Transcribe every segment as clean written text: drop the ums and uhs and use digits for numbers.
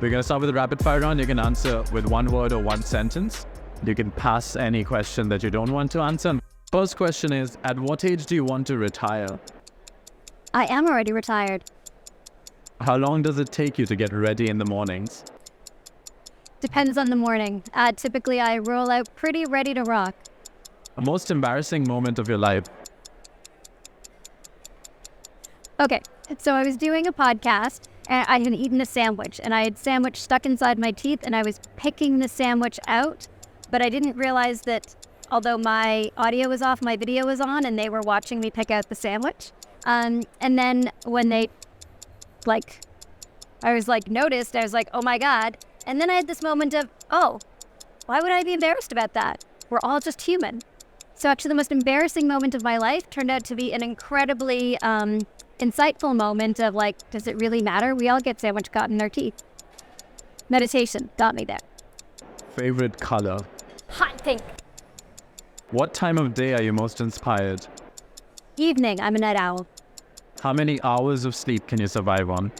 We're going to start with a rapid fire round. You can answer with one word or one sentence. You can pass any question that you don't want to answer. First question is, at what age do you want to retire? I am already retired. How long does it take you to get ready in the mornings? Depends on the morning. Typically, I roll out pretty ready to rock. A most embarrassing moment of your life? Okay, so I was doing a podcast, and I had eaten a sandwich, and I had sandwich stuck inside my teeth, and I was picking the sandwich out, but I didn't realize that although my audio was off, my video was on, and they were watching me pick out the sandwich. And then when they, noticed, I was like, oh my God. And then I had this moment of, oh, why would I be embarrassed about that? We're all just human. So actually the most embarrassing moment of my life turned out to be an incredibly insightful moment of does it really matter? We all get sandwich caught in our teeth. Meditation got me there. Favorite color? Hot pink. What time of day are you most inspired? Evening, I'm a night owl. How many hours of sleep can you survive on?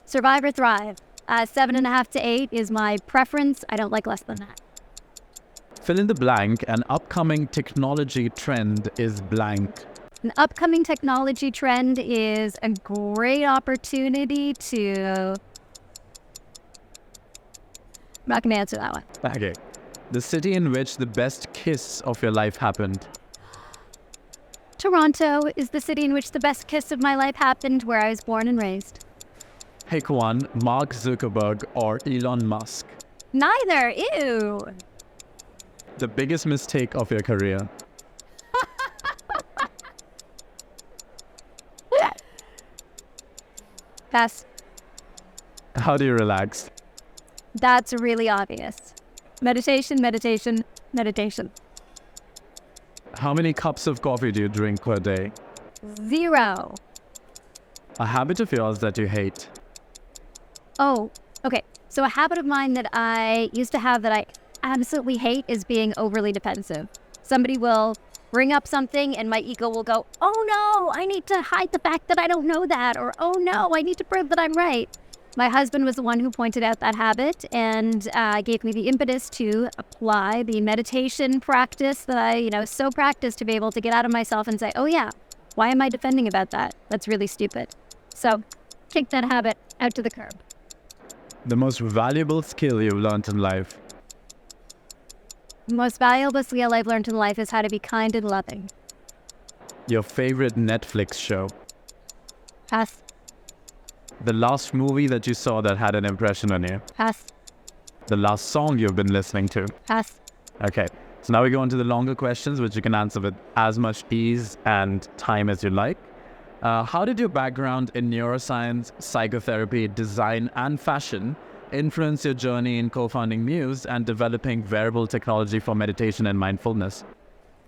Survive or thrive. 7.5 to 8 is my preference. I don't like less than that. Fill in the blank. An upcoming technology trend is blank. An upcoming technology trend is a great opportunity to... I'm not going to answer that one. Okay. The city in which the best kiss of your life happened. Toronto is the city in which the best kiss of my life happened, where I was born and raised. Pick one, Mark Zuckerberg or Elon Musk. Neither. Ew. The biggest mistake of your career. Pass. How do you relax? That's really obvious. Meditation, meditation, meditation. How many cups of coffee do you drink per day? 0. A habit of yours that you hate. Oh, okay. So a habit of mine that I used to have that I absolutely hate is being overly defensive. Somebody will bring up something and my ego will go, oh no, I need to hide the fact that I don't know that, or oh no, I need to prove that I'm right. My husband was the one who pointed out that habit and gave me the impetus to apply the meditation practice that I, so practiced to be able to get out of myself and say, oh yeah, why am I defending about that? That's really stupid. So kick that habit out to the curb. The most valuable skill you've learned in life. The most valuable skill I've learned in life is how to be kind and loving. Your favorite Netflix show. Pass. The last movie that you saw that had an impression on you. Pass. The last song you've been listening to. Pass. Okay, so now we go on to the longer questions, which you can answer with as much ease and time as you like. How did your background in neuroscience, psychotherapy, design, and fashion influence your journey in co-founding Muse and developing wearable technology for meditation and mindfulness?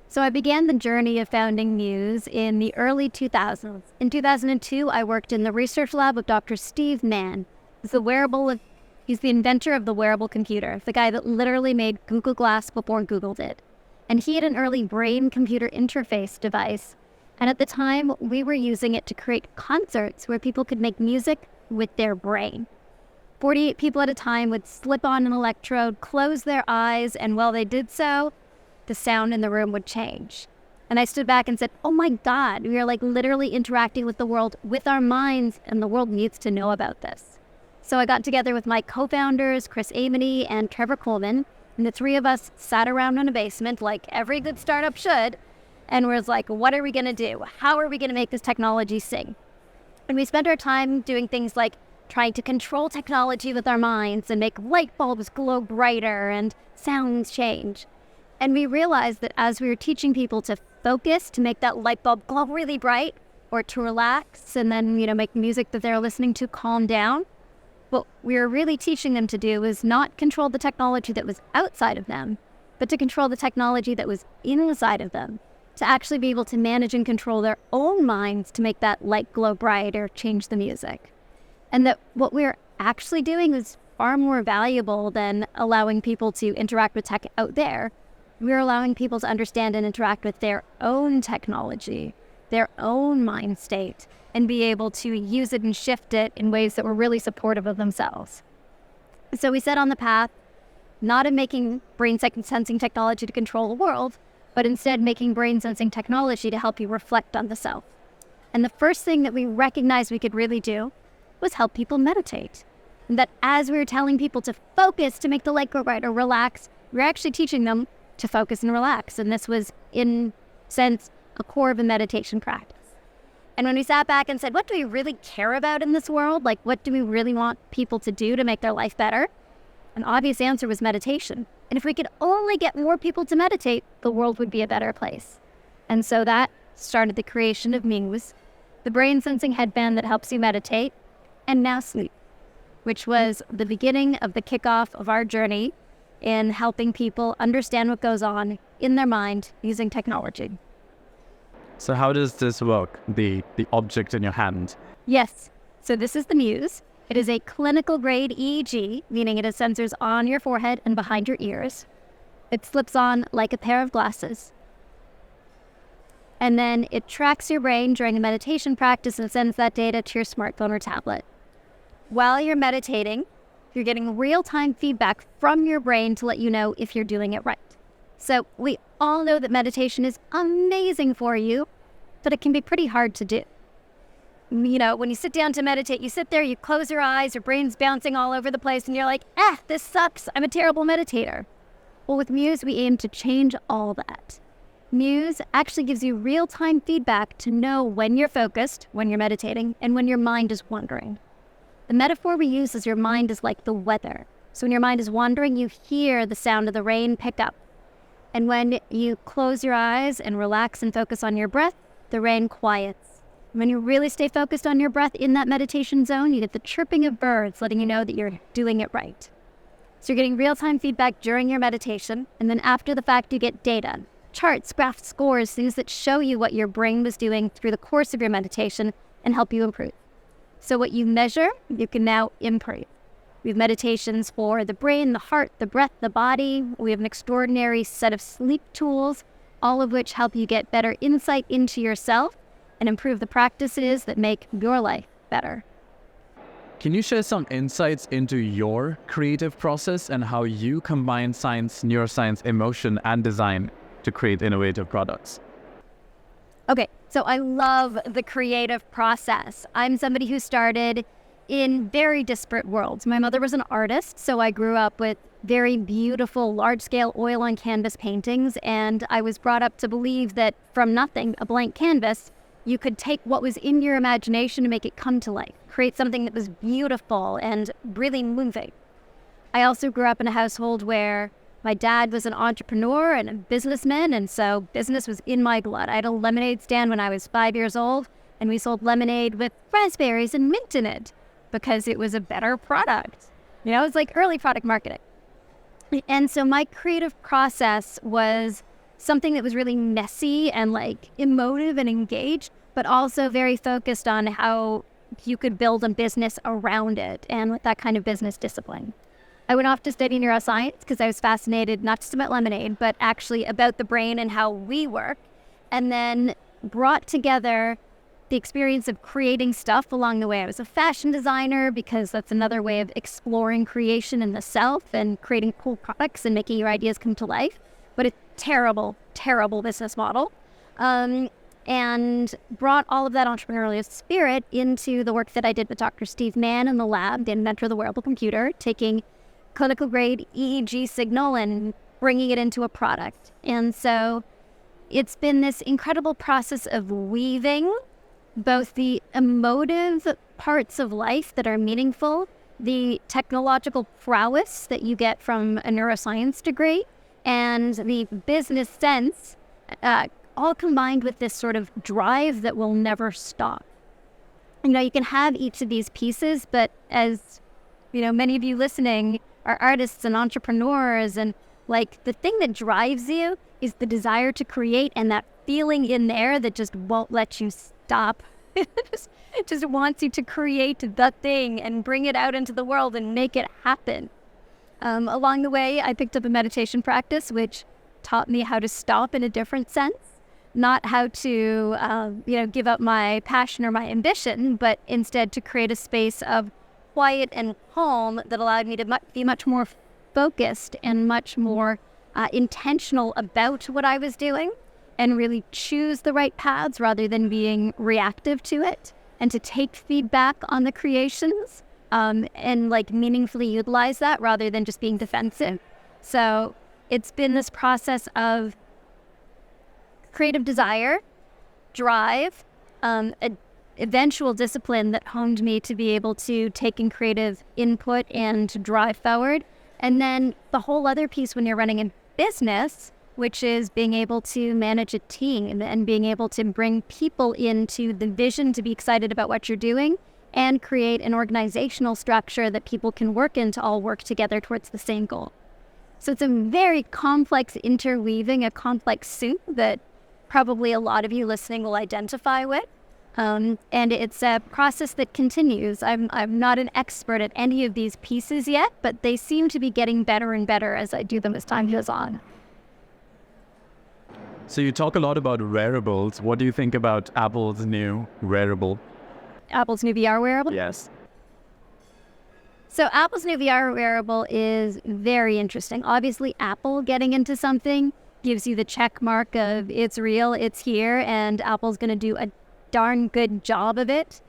So I began the journey of founding Muse in the early 2000s. In 2002, I worked in the research lab with Dr. Steve Mann. He's the inventor of the wearable computer, the guy that literally made Google Glass before Google did. And he had an early brain-computer interface device. And at the time, we were using it to create concerts where people could make music with their brain. 48 people at a time would slip on an electrode, close their eyes, and while they did so, the sound in the room would change. And I stood back and said, oh my God, we are literally interacting with the world with our minds, and the world needs to know about this. So I got together with my co-founders, Chris Amity and Trevor Coleman, and the three of us sat around in a basement like every good startup should, and was like, what are we gonna do? How are we gonna make this technology sing? And we spent our time doing things like trying to control technology with our minds and make light bulbs glow brighter and sounds change. And we realized that as we were teaching people to focus, to make that light bulb glow really bright, or to relax and then, make music that they're listening to calm down, what we were really teaching them to do was not control the technology that was outside of them, but to control the technology that was inside of them, to actually be able to manage and control their own minds to make that light glow bright or change the music. And that what we're actually doing is far more valuable than allowing people to interact with tech out there. We're allowing people to understand and interact with their own technology. their own mind state and be able to use it and shift it in ways that were really supportive of themselves. So we set on the path not of making brain sensing technology to control the world, but instead making brain sensing technology to help you reflect on the self. And the first thing that we recognized we could really do was help people meditate. And that as we were telling people to focus, to make the light go bright, or relax, we were actually teaching them to focus and relax. And this was, in sense, a core of a meditation practice. And when we sat back and said, what do we really care about in this world? Like, what do we really want people to do to make their life better? An obvious answer was meditation. And if we could only get more people to meditate, the world would be a better place. And so that started the creation of Muse, the brain sensing headband that helps you meditate, and now sleep, which was the beginning of the kickoff of our journey in helping people understand what goes on in their mind using technology. So how does this work, the object in your hand? Yes. So this is the Muse. It is a clinical grade EEG, meaning it has sensors on your forehead and behind your ears. It slips on like a pair of glasses. And then it tracks your brain during a meditation practice and sends that data to your smartphone or tablet. While you're meditating, you're getting real-time feedback from your brain to let you know if you're doing it right. So we all know that meditation is amazing for you, but it can be pretty hard to do. You know, when you sit down to meditate, you sit there, you close your eyes, your brain's bouncing all over the place, and you're like, this sucks, I'm a terrible meditator. Well, with Muse, we aim to change all that. Muse actually gives you real-time feedback to know when you're focused, when you're meditating, and when your mind is wandering. The metaphor we use is your mind is like the weather. So when your mind is wandering, you hear the sound of the rain pick up. And when you close your eyes and relax and focus on your breath, the rain quiets. When you really stay focused on your breath in that meditation zone, you get the chirping of birds letting you know that you're doing it right. So you're getting real-time feedback during your meditation, and then after the fact you get data, charts, graphs, scores, things that show you what your brain was doing through the course of your meditation and help you improve. So what you measure, you can now improve. We have meditations for the brain, the heart, the breath, the body. We have an extraordinary set of sleep tools, all of which help you get better insight into yourself and improve the practices that make your life better. Can you share some insights into your creative process and how you combine science, neuroscience, emotion, and design to create innovative products? Okay, so I love the creative process. I'm somebody who started in very disparate worlds. My mother was an artist, so I grew up with very beautiful, large-scale oil on canvas paintings, and I was brought up to believe that from nothing, a blank canvas, you could take what was in your imagination and make it come to life, create something that was beautiful and really moving. I also grew up in a household where my dad was an entrepreneur and a businessman, and so business was in my blood. I had a lemonade stand when I was 5 years old, and we sold lemonade with raspberries and mint in it because it was a better product. You know, it was like early product marketing. And so my creative process was something that was really messy and like emotive and engaged, but also very focused on how you could build a business around it and with that kind of business discipline. I went off to study neuroscience because I was fascinated not just about lemonade, but actually about the brain and how we work, and then brought together the experience of creating stuff along the way. I was a fashion designer because that's another way of exploring creation in the self and creating cool products and making your ideas come to life, but a terrible, terrible business model. And brought all of that entrepreneurial spirit into the work that I did with Dr. Steve Mann in the lab, the inventor of the wearable computer, taking clinical grade EEG signal and bringing it into a product. And so it's been this incredible process of weaving both the emotive parts of life that are meaningful, the technological prowess that you get from a neuroscience degree, and the business sense, all combined with this sort of drive that will never stop. You know, you can have each of these pieces, but as, you know, many of you listening are artists and entrepreneurs, and like the thing that drives you is the desire to create and that feeling in there that just won't let you stop. It just wants you to create the thing and bring it out into the world and make it happen. Along the way, I picked up a meditation practice, which taught me how to stop in a different sense. not how to, give up my passion or my ambition, but instead to create a space of quiet and calm that allowed me to be much more focused and much more intentional about what I was doing, and really choose the right paths rather than being reactive to it, and to take feedback on the creations and like meaningfully utilize that rather than just being defensive. So it's been this process of creative desire, drive, eventual discipline that honed me to be able to take in creative input and to drive forward. And then the whole other piece when you're running a business, which is being able to manage a team and being able to bring people into the vision to be excited about what you're doing and create an organizational structure that people can work in to all work together towards the same goal. So it's a very complex interweaving, a complex soup that probably a lot of you listening will identify with. And it's a process that continues. I'm not an expert at any of these pieces yet, but they seem to be getting better and better as I do them as time goes on. So you talk a lot about wearables. What do you think about Apple's new wearable? Apple's new VR wearable? Yes. So Apple's new VR wearable is very interesting. Obviously, Apple getting into something gives you the check mark of it's real, it's here, and Apple's going to do a darn good job of it.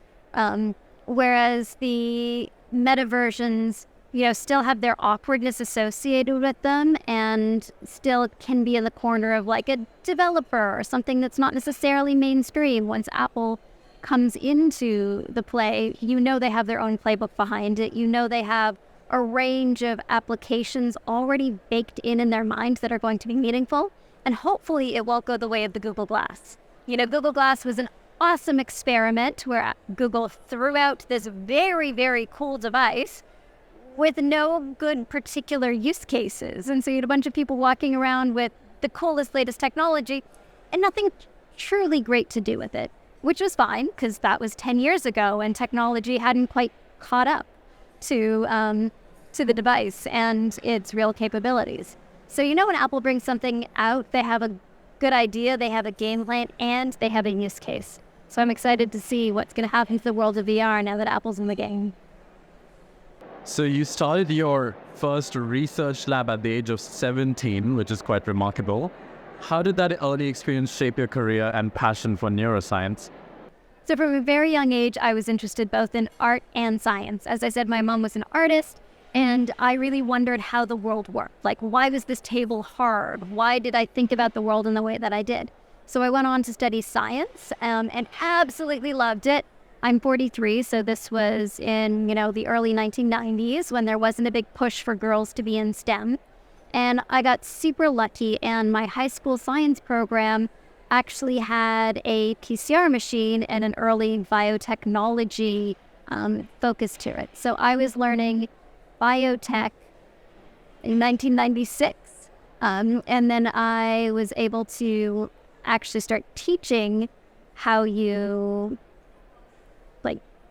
Whereas the meta versions, still have their awkwardness associated with them and still can be in the corner of like a developer or something that's not necessarily mainstream. Once Apple comes into the play, they have their own playbook behind it. They have a range of applications already baked in their minds that are going to be meaningful. And hopefully it won't go the way of the Google Glass. Google Glass was an awesome experiment where Google threw out this very, very cool device with no good particular use cases. And so you had a bunch of people walking around with the coolest, latest technology and nothing truly great to do with it, which was fine because that was 10 years ago and technology hadn't quite caught up to the device and its real capabilities. So when Apple brings something out, they have a good idea, they have a game plan, and they have a use case. So I'm excited to see what's going to happen to the world of VR now that Apple's in the game. So you started your first research lab at the age of 17, which is quite remarkable. How did that early experience shape your career and passion for neuroscience? So from a very young age, I was interested both in art and science. As I said, my mom was an artist, and I really wondered how the world worked. Like, why was this table hard? Why did I think about the world in the way that I did? So I went on to study science and absolutely loved it. I'm 43, so this was in, the early 1990s when there wasn't a big push for girls to be in STEM. And I got super lucky, and my high school science program actually had a PCR machine and an early biotechnology focus to it. So I was learning biotech in 1996. And then I was able to actually start teaching how you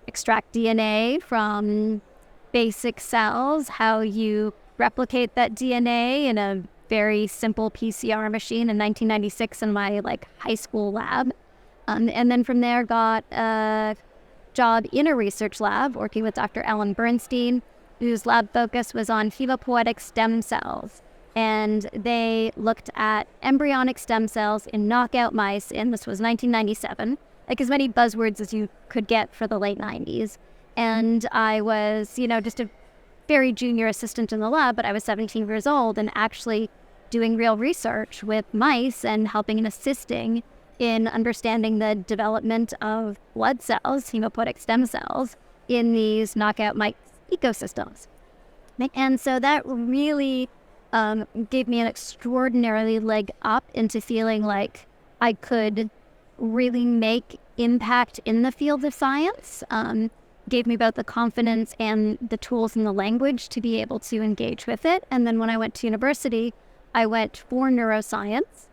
extract DNA from basic cells, how you replicate that DNA in a very simple PCR machine in 1996 in my high school lab. And then from there got a job in a research lab working with Dr. Ellen Bernstein, whose lab focus was on hematopoietic stem cells. And they looked at embryonic stem cells in knockout mice, and this was 1997, as many buzzwords as you could get for the late 90s. And I was, just a very junior assistant in the lab, but I was 17 years old and actually doing real research with mice and helping and assisting in understanding the development of blood cells, hematopoietic stem cells, in these knockout mice ecosystems. And so that really gave me an extraordinarily leg up into feeling like I could really make impact in the field of science. Gave me both the confidence and the tools and the language to be able to engage with it. And then when I went to university, I went for neuroscience.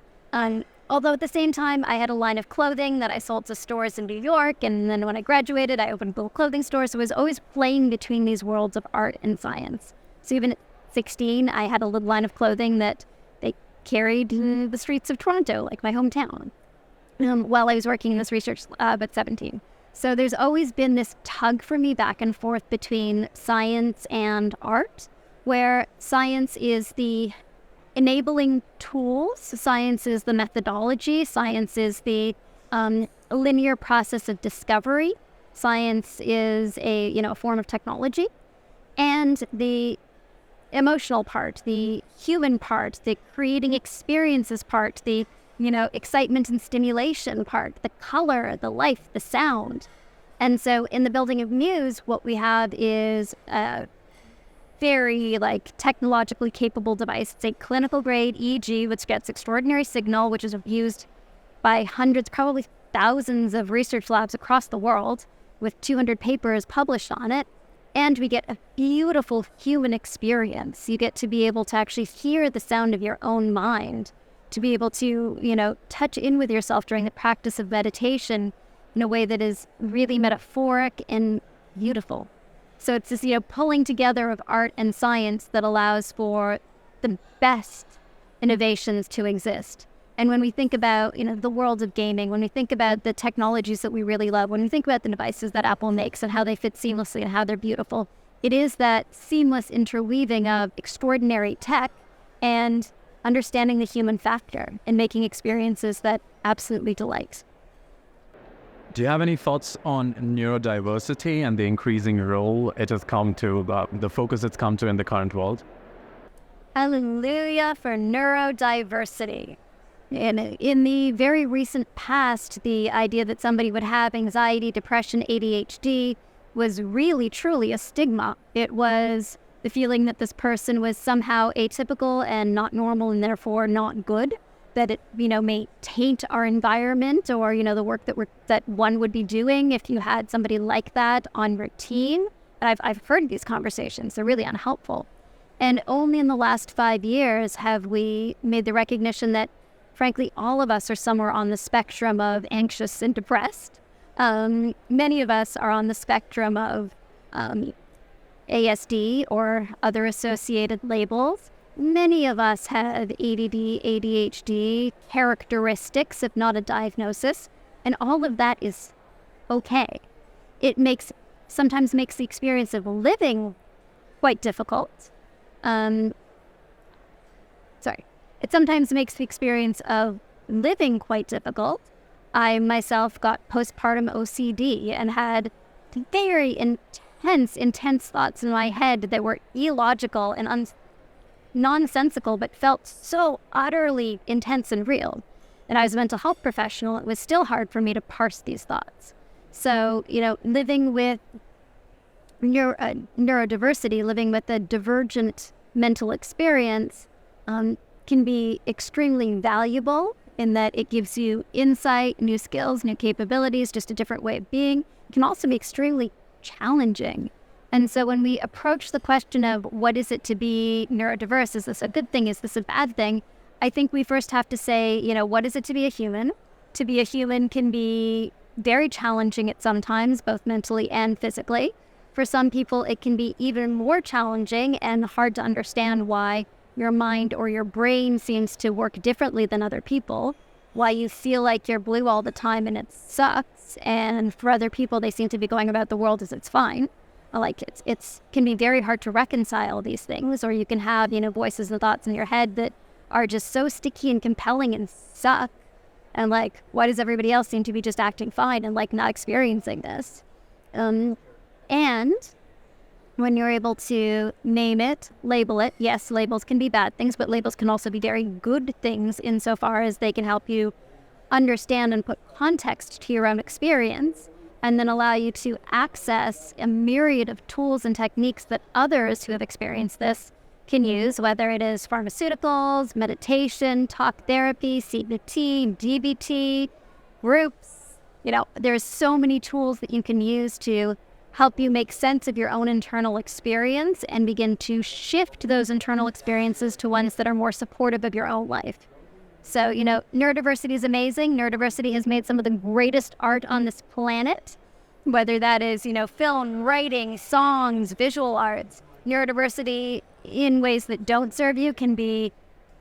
Although at the same time, I had a line of clothing that I sold to stores in New York. And then when I graduated, I opened a little clothing store. So I was always playing between these worlds of art and science. So even at 16, I had a little line of clothing that they carried in the streets of Toronto, like my hometown. while I was working in this research lab at 17. So there's always been this tug for me back and forth between science and art, where science is the enabling tools, science is the methodology, science is the linear process of discovery, science is a form of technology, and the emotional part, the human part, the creating experiences part, the excitement and stimulation part, the color, the life, the sound. And so in the building of Muse, what we have is a very technologically capable device. It's a clinical grade EEG, which gets extraordinary signal, which is used by hundreds, probably thousands of research labs across the world with 200 papers published on it. And we get a beautiful human experience. You get to be able to actually hear the sound of your own mind, to be able to, touch in with yourself during the practice of meditation in a way that is really metaphoric and beautiful. So it's this, pulling together of art and science that allows for the best innovations to exist. And when we think about, the world of gaming, when we think about the technologies that we really love, when we think about the devices that Apple makes and how they fit seamlessly and how they're beautiful, it is that seamless interweaving of extraordinary tech and understanding the human factor and making experiences that absolutely delight. Do you have any thoughts on neurodiversity and the increasing role it has come to, the focus it's come to in the current world? Hallelujah for neurodiversity. In the very recent past, the idea that somebody would have anxiety, depression, ADHD was really, truly a stigma. It was the feeling that this person was somehow atypical and not normal and therefore not good, that it, may taint our environment or, the work that one would be doing if you had somebody like that on routine. And I've heard these conversations. They're really unhelpful. And only in the last 5 years have we made the recognition that, frankly, all of us are somewhere on the spectrum of anxious and depressed. Many of us are on the spectrum of ASD or other associated labels. Many of us have ADD, ADHD characteristics, if not a diagnosis, and all of that is okay. It sometimes makes the experience of living quite difficult. It sometimes makes the experience of living quite difficult. I myself got postpartum OCD and had very intense thoughts in my head that were illogical and nonsensical, but felt so utterly intense and real. And I was a mental health professional. It was still hard for me to parse these thoughts. So, living with neurodiversity, living with a divergent mental experience can be extremely valuable in that it gives you insight, new skills, new capabilities, just a different way of being. It can also be extremely challenging. And so when we approach the question of what is it to be neurodiverse, is this a good thing, is this a bad thing, I think we first have to say, what is it to be a human? To be a human can be very challenging at some times, both mentally and physically. For some people, it can be even more challenging and hard to understand why your mind or your brain seems to work differently than other people, why you feel like you're blue all the time and it sucks, and for other people, they seem to be going about the world as it's fine. It can be very hard to reconcile these things, or you can have, voices and thoughts in your head that are just so sticky and compelling and suck. And why does everybody else seem to be just acting fine and not experiencing this? And when you're able to name it, label it, yes, labels can be bad things, but labels can also be very good things insofar as they can help you understand and put context to your own experience, and then allow you to access a myriad of tools and techniques that others who have experienced this can use, whether it is pharmaceuticals, meditation, talk therapy, CNET, DBT, groups. There's so many tools that you can use to help you make sense of your own internal experience and begin to shift those internal experiences to ones that are more supportive of your own life. So, neurodiversity is amazing. Neurodiversity has made some of the greatest art on this planet, whether that is, film, writing, songs, visual arts. Neurodiversity in ways that don't serve you can be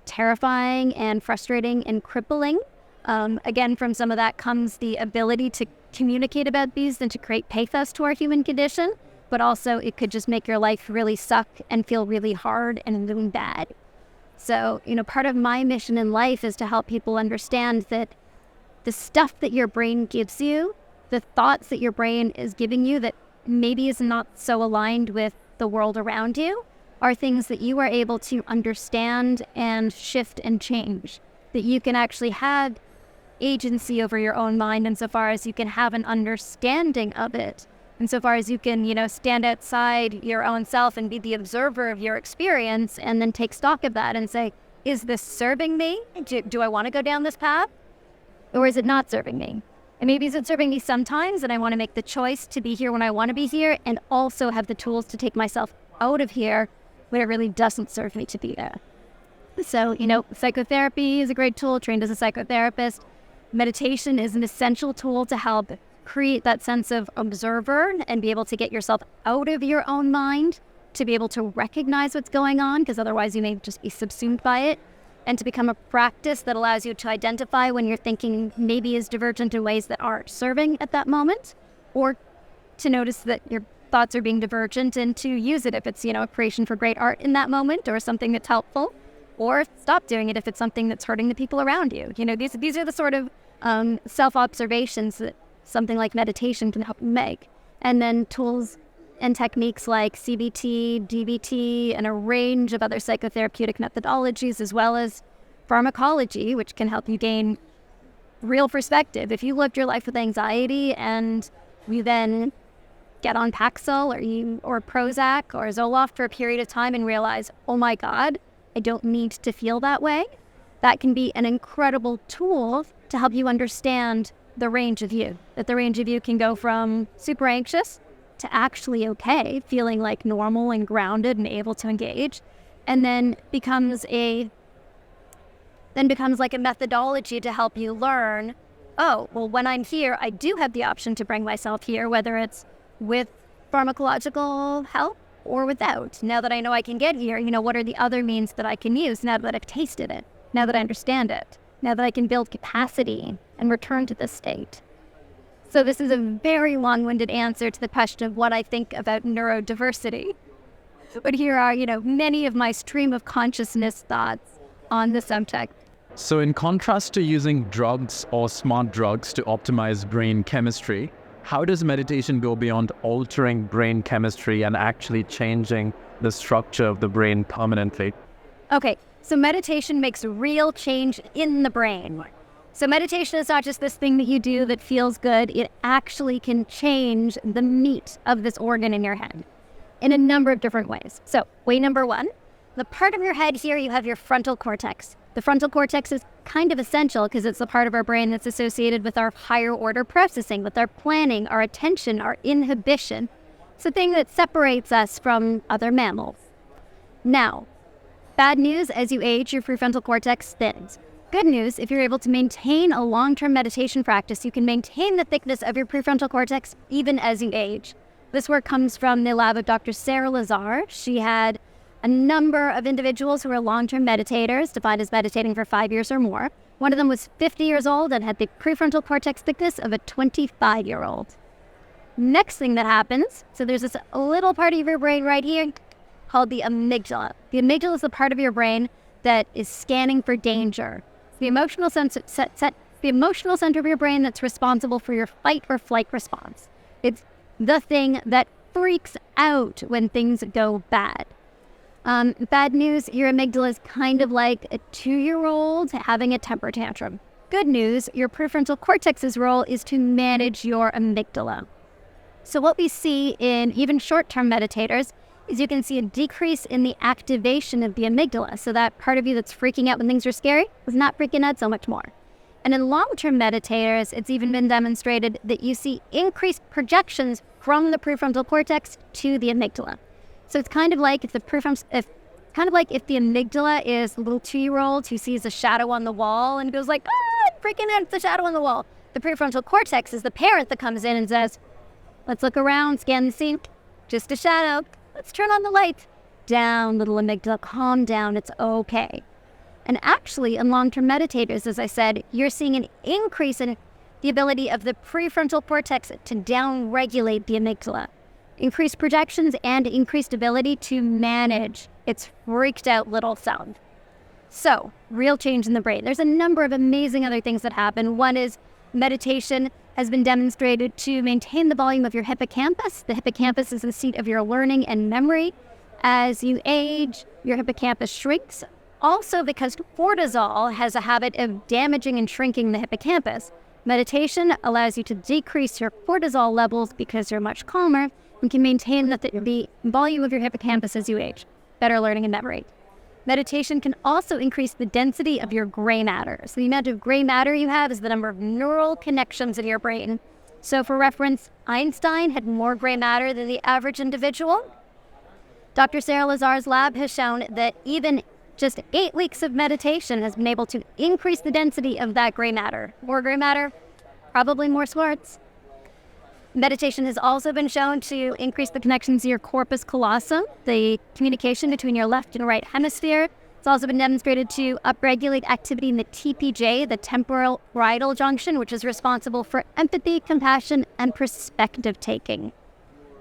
terrifying and frustrating and crippling. Again, from some of that comes the ability to communicate about these and to create pathos to our human condition, but also it could just make your life really suck and feel really hard and doing bad. So, part of my mission in life is to help people understand that the stuff that your brain gives you, the thoughts that your brain is giving you that maybe is not so aligned with the world around you, are things that you are able to understand and shift and change. That you can actually have agency over your own mind insofar as you can have an understanding of it. Insofar as you can, stand outside your own self and be the observer of your experience and then take stock of that and say, is this serving me? Do I want to go down this path? Or is it not serving me? And maybe is it serving me sometimes and I want to make the choice to be here when I want to be here and also have the tools to take myself out of here when it really doesn't serve me to be there. So, psychotherapy is a great tool, trained as a psychotherapist. Meditation is an essential tool to help create that sense of observer and be able to get yourself out of your own mind, to be able to recognize what's going on, because otherwise you may just be subsumed by it, and to become a practice that allows you to identify when your thinking maybe is divergent in ways that aren't serving at that moment, or to notice that your thoughts are being divergent and to use it if it's, a creation for great art in that moment or something that's helpful, or stop doing it if it's something that's hurting the people around you. These are the sort of self-observations that something like meditation can help you make. And then tools and techniques like CBT, DBT, and a range of other psychotherapeutic methodologies, as well as pharmacology, which can help you gain real perspective. If you lived your life with anxiety and you then get on Paxil or Prozac or Zoloft for a period of time and realize, oh my God, I don't need to feel that way, that can be an incredible tool to help you understand the range of you. That the range of you can go from super anxious to actually okay, feeling like normal and grounded and able to engage, and then becomes like a methodology to help you learn, oh, well, when I'm here, I do have the option to bring myself here, whether it's with pharmacological help or without. Now that I know I can get here, what are the other means that I can use now that I've tasted it, now that I understand it, now that I can build capacity and return to this state. So this is a very long-winded answer to the question of what I think about neurodiversity. But here are, many of my stream of consciousness thoughts on the subject. So in contrast to using drugs or smart drugs to optimize brain chemistry, how does meditation go beyond altering brain chemistry and actually changing the structure of the brain permanently? Okay, so meditation makes real change in the brain. So meditation is not just this thing that you do that feels good. It actually can change the meat of this organ in your head in a number of different ways. So way number one, the part of your head here, you have your frontal cortex. The frontal cortex is kind of essential because it's the part of our brain that's associated with our higher order processing, with our planning, our attention, our inhibition. It's the thing that separates us from other mammals. Now, bad news, as you age, your prefrontal cortex thins. Good news, if you're able to maintain a long-term meditation practice, you can maintain the thickness of your prefrontal cortex even as you age. This work comes from the lab of Dr. Sarah Lazar. She had a number of individuals who were long-term meditators, defined as meditating for 5 years or more. One of them was 50 years old and had the prefrontal cortex thickness of a 25-year-old. Next thing that happens, so there's this little part of your brain right here called the amygdala. The amygdala is the part of your brain that is scanning for danger. The emotional center of your brain that's responsible for your fight or flight response. It's the thing that freaks out when things go bad. Bad news, your amygdala is kind of like a 2-year-old having a temper tantrum. Good news, your prefrontal cortex's role is to manage your amygdala. So what we see in even short-term meditators is you can see a decrease in the activation of the amygdala. So that part of you that's freaking out when things are scary is not freaking out so much more. And in long-term meditators, it's even been demonstrated that you see increased projections from the prefrontal cortex to the amygdala. So it's kind of like if the amygdala is a little 2-year-old who sees a shadow on the wall and goes like, I'm freaking out, it's a shadow on the wall. The prefrontal cortex is the parent that comes in and says, let's look around, scan the scene, just a shadow. Let's turn on the lights. Down, little amygdala, calm down, it's okay. And actually, in long-term meditators, as I said, you're seeing an increase in the ability of the prefrontal cortex to down-regulate the amygdala, increased projections, and increased ability to manage its freaked-out little self. So, real change in the brain. There's a number of amazing other things that happen. One is meditation has been demonstrated to maintain the volume of your hippocampus. The hippocampus is the seat of your learning and memory. As you age, your hippocampus shrinks. Also, because cortisol has a habit of damaging and shrinking the hippocampus, meditation allows you to decrease your cortisol levels because you're much calmer and can maintain the volume of your hippocampus as you age. Better learning and memory. Meditation can also increase the density of your gray matter. So the amount of gray matter you have is the number of neural connections in your brain. So for reference, Einstein had more gray matter than the average individual. Dr. Sarah Lazar's lab has shown that even just 8 weeks of meditation has been able to increase the density of that gray matter. More gray matter, probably more smarts. Meditation has also been shown to increase the connections to your corpus callosum, the communication between your left and right hemisphere. It's also been demonstrated to upregulate activity in the TPJ, the temporal parietal junction, which is responsible for empathy, compassion, and perspective taking.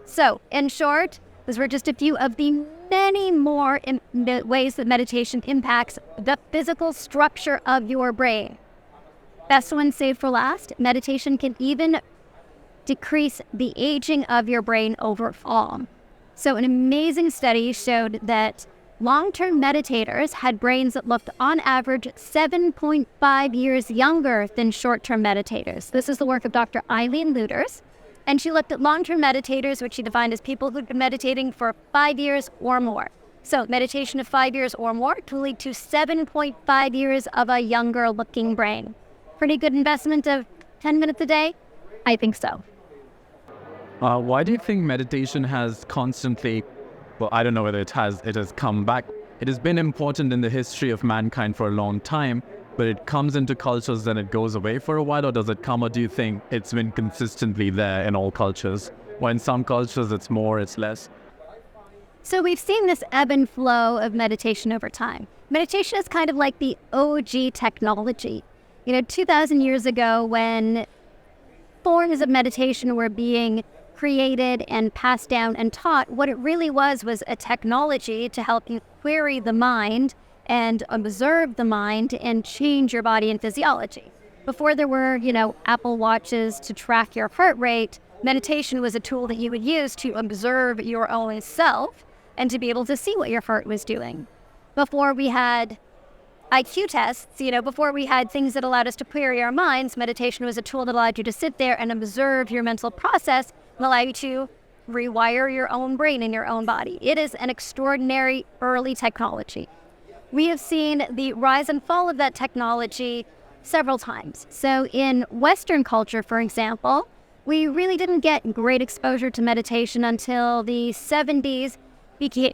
So, in short, those were just a few of the many more ways that meditation impacts the physical structure of your brain. Best one saved for last, meditation can even decrease the aging of your brain overall. So an amazing study showed that long-term meditators had brains that looked on average 7.5 years younger than short-term meditators. This is the work of Dr. Eileen Luders. And she looked at long-term meditators, which she defined as people who'd been meditating for 5 years or more. So meditation of 5 years or more can lead to 7.5 years of a younger-looking brain. Pretty good investment of 10 minutes a day? I think so. Why do you think meditation has constantly, well, I don't know whether it has come back. It has been important in the history of mankind for a long time, but it comes into cultures and it goes away for a while, or does it come, or do you think it's been consistently there in all cultures? Or in some cultures it's more, it's less? So we've seen this ebb and flow of meditation over time. Meditation is kind of like the OG technology. 2,000 years ago when forms of meditation were being created and passed down and taught, what it really was a technology to help you query the mind and observe the mind and change your body and physiology. Before there were, Apple Watches to track your heart rate, meditation was a tool that you would use to observe your own self and to be able to see what your heart was doing. Before we had IQ tests, before we had things that allowed us to query our minds, meditation was a tool that allowed you to sit there and observe your mental process and allow you to rewire your own brain and your own body. It is an extraordinary early technology. We have seen the rise and fall of that technology several times. So in Western culture, for example, we really didn't get great exposure to meditation until the 70s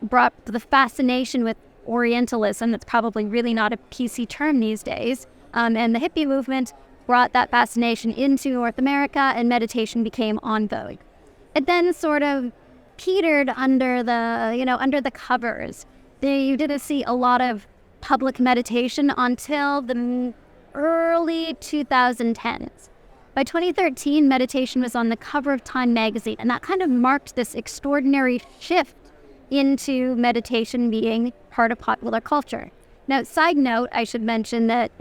brought the fascination with Orientalism. That's probably really not a PC term these days. And the hippie movement brought that fascination into North America, and meditation became on vogue. It then sort of petered under the covers. You didn't see a lot of public meditation until the early 2010s. By 2013, meditation was on the cover of Time magazine, and that kind of marked this extraordinary shift into meditation being part of popular culture. Now, side note, I should mention that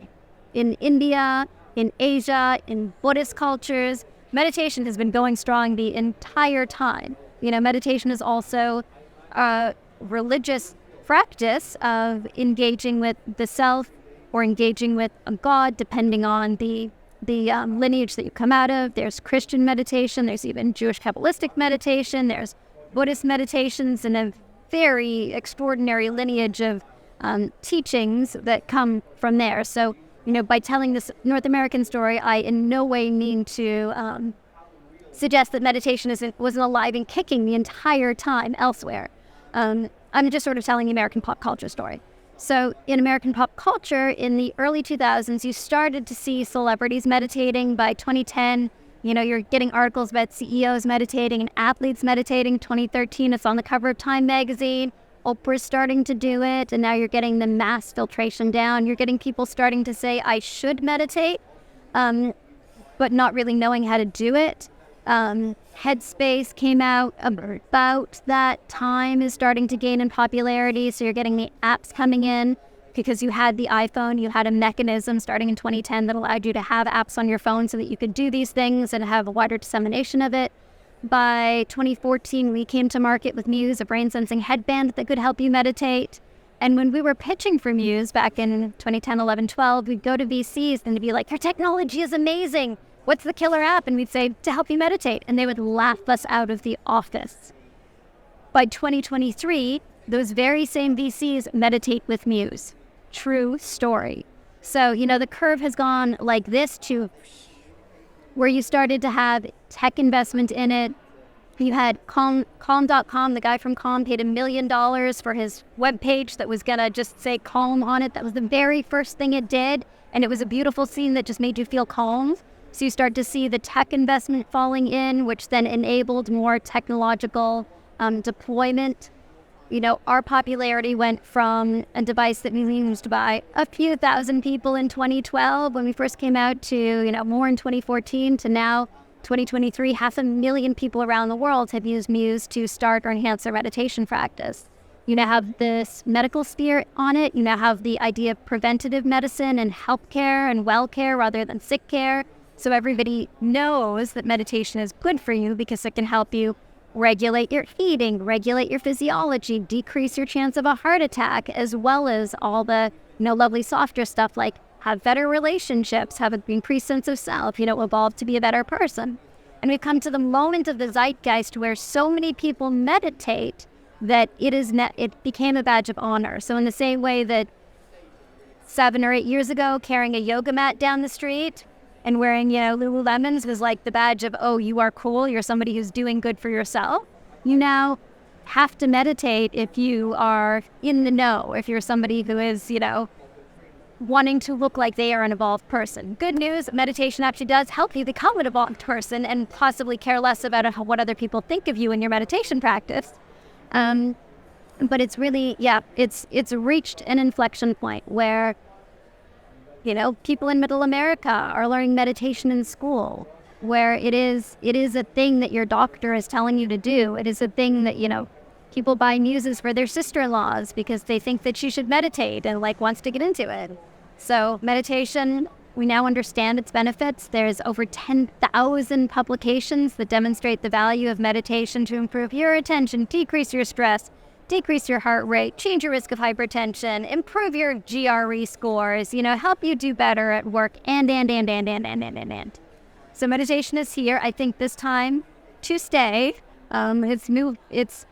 in India, in Asia, in Buddhist cultures, meditation has been going strong the entire time. Meditation is also a religious practice of engaging with the self or engaging with a god, depending on the lineage that you come out of. There's Christian meditation, there's even Jewish Kabbalistic meditation, there's Buddhist meditations, and a very extraordinary lineage of teachings that come from there. So, by telling this North American story, I in no way mean to suggest that meditation wasn't alive and kicking the entire time elsewhere. I'm just sort of telling the American pop culture story. So in American pop culture, in the early 2000s, you started to see celebrities meditating. By 2010, you're getting articles about CEOs meditating and athletes meditating. 2013, it's on the cover of Time magazine. Oprah's starting to do it, and now you're getting the mass filtration down. You're getting people starting to say, I should meditate, but not really knowing how to do it. Headspace came out about that time, is starting to gain in popularity. So you're getting the apps coming in because you had the iPhone, you had a mechanism starting in 2010 that allowed you to have apps on your phone so that you could do these things and have a wider dissemination of it. By 2014, we came to market with Muse, a brain sensing headband that could help you meditate. And when we were pitching for Muse back in 2010, 11, 12, we'd go to VCs and they'd be like, your technology is amazing. What's the killer app? And we'd say, to help you meditate. And they would laugh us out of the office. By 2023, those very same VCs meditate with Muse. True story. So, the curve has gone like this to where you started to have tech investment in it. You had Calm.com, the guy from Calm paid $1 million for his webpage that was going to just say calm on it. That was the very first thing it did. And it was a beautiful scene that just made you feel calm. So you start to see the tech investment falling in, which then enabled more technological deployment. Our popularity went from a device that we used by a few thousand people in 2012 when we first came out to, more in 2014 to now 2023, 500,000 people around the world have used Muse to start or enhance their meditation practice. You now have this medical sphere on it. You now have the idea of preventative medicine and healthcare and well care rather than sick care. So everybody knows that meditation is good for you because it can help you regulate your eating, regulate your physiology, decrease your chance of a heart attack, as well as all the, lovely softer stuff like have better relationships, have an increased sense of self, evolve to be a better person. And we've come to the moment of the zeitgeist where so many people meditate that it became a badge of honor. So in the same way that 7 or 8 years ago, carrying a yoga mat down the street and wearing, Lululemons was like the badge of, oh, you are cool, you're somebody who's doing good for yourself. You now have to meditate if you are in the know, if you're somebody who is, wanting to look like they are an evolved person. Good news, meditation actually does help you become an evolved person and possibly care less about what other people think of you in your meditation practice. But it's really, it's reached an inflection point where people in middle America are learning meditation in school, where it is a thing that your doctor is telling you to do. It is a thing that, people buy muses for their sister-in-laws because they think that she should meditate and wants to get into it. So meditation, we now understand its benefits. There's over 10,000 publications that demonstrate the value of meditation to improve your attention, decrease your stress, decrease your heart rate, change your risk of hypertension, improve your GRE scores, help you do better at work, and. So meditation is here, I think this time, to stay. It's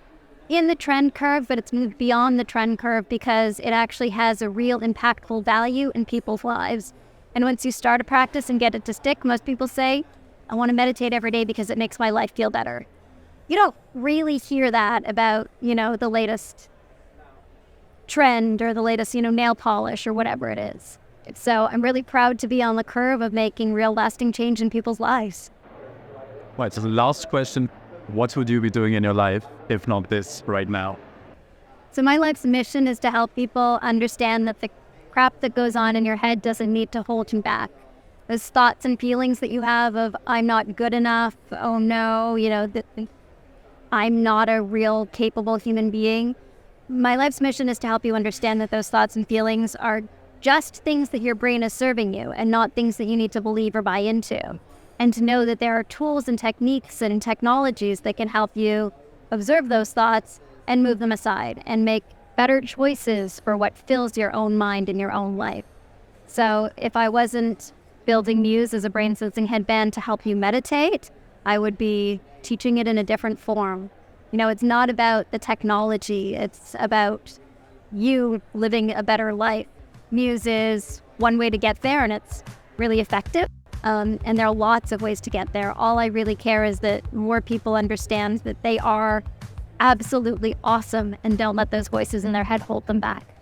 in the trend curve, but it's moved beyond the trend curve because it actually has a real impactful value in people's lives. And once you start a practice and get it to stick, most people say, I want to meditate every day because it makes my life feel better. You don't really hear that about, the latest trend or the latest, nail polish or whatever it is. So I'm really proud to be on the curve of making real lasting change in people's lives. Right, so the last question, what would you be doing in your life if not this right now? So my life's mission is to help people understand that the crap that goes on in your head doesn't need to hold you back. Those thoughts and feelings that you have of, I'm not good enough, oh no, I'm not a real capable human being. My life's mission is to help you understand that those thoughts and feelings are just things that your brain is serving you and not things that you need to believe or buy into. And to know that there are tools and techniques and technologies that can help you observe those thoughts and move them aside and make better choices for what fills your own mind and your own life. So if I wasn't building Muse as a brain sensing headband to help you meditate, I would be teaching it in a different form. It's not about the technology, it's about you living a better life. Muse is one way to get there, and it's really effective. And there are lots of ways to get there. All I really care is that more people understand that they are absolutely awesome and don't let those voices in their head hold them back.